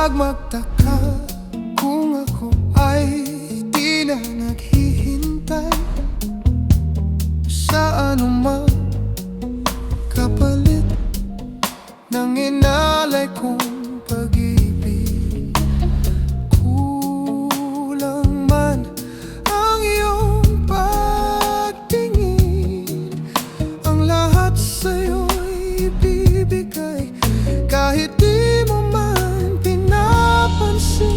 magtaka kung ako ay di na naghihintay sa anumang kapalit ng inalay kong pag-ibig. Kulang man ang iyong pagtingin, ang lahat sa'yo'y ibibigay kahit di mo man pinapansin.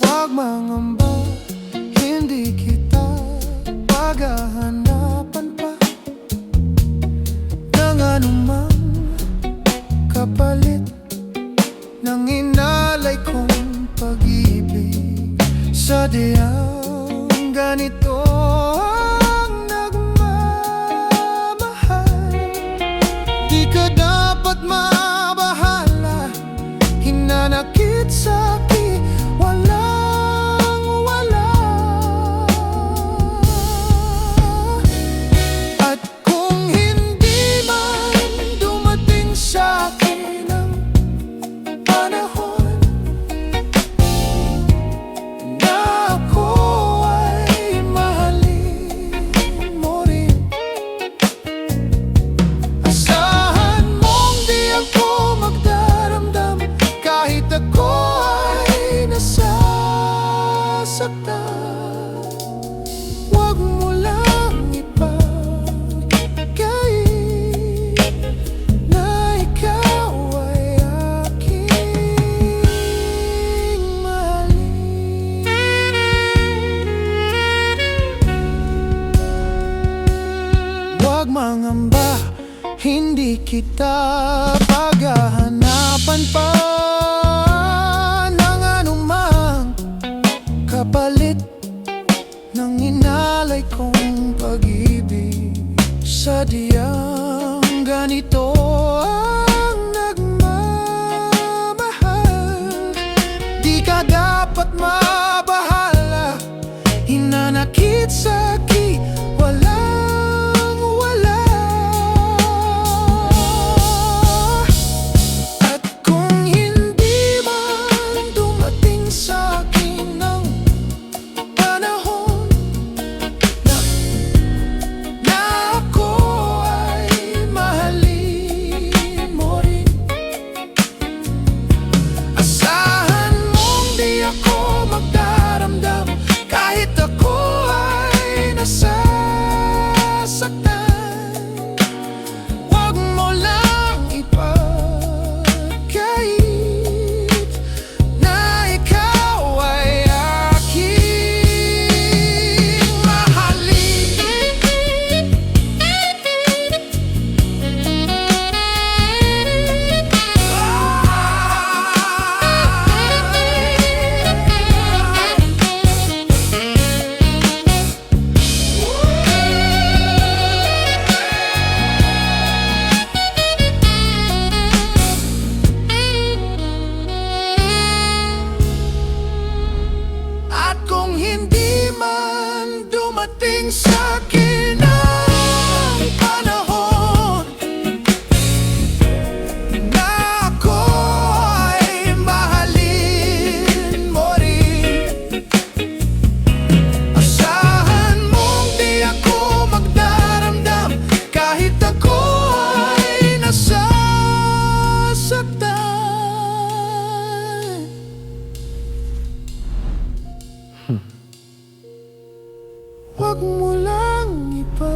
Huwag mangamba, hindi kita paghahanapan pa ng anumang kapalit ng inalay kong pag-ibig. Sadyang ganito ang nagmamahal, di ka dapat mabahala, hinanakit sa'kin walang wala. At kung hindi man dumating sa'kin ang panahon na ako ay mahalin mo rin, asahan mong di ako magdaramdam kahit ako ay nasasaktan. Huwag mo lang ipagkait na ikaw ay aking mahalin. Huwag mangamba, hindi kita paghahanapan pa ng anumang kapalit ng inalay kong pag-ibig. Sadyang ganito ang nagmamahal, di ka dapat mabahala, hinanakit sa'kin walang wala. At kung hindi man dumating sa'kin ang panahon na ako ay mahalin mo rin, asahan mong di ako magdaramdam kahit ako ay nasasaktan. Huwag mo lang ipagkait na ikaw ay aking mahalin. At kung hindi man dumating sa'kin ang panahon na ako ay mahalin mo rin, asahan mong di ako magdaramdam kahit ako ay nasasaktan. Huwag mo lang ipagkait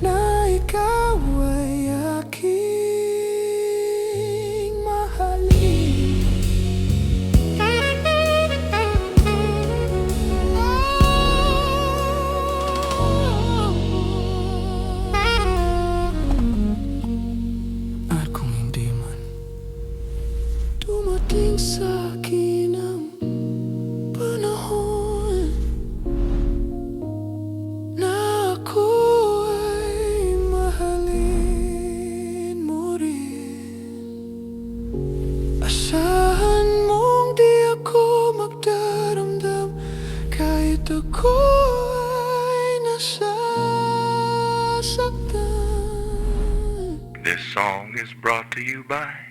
na ikaw ay aking mahalin. At kung hindi man dumating sa'kin ang panahon na ako ay mahalin mo rin, asahan mong di ako magdaramdam kahit ako ay nasasaktan. song is brought to you by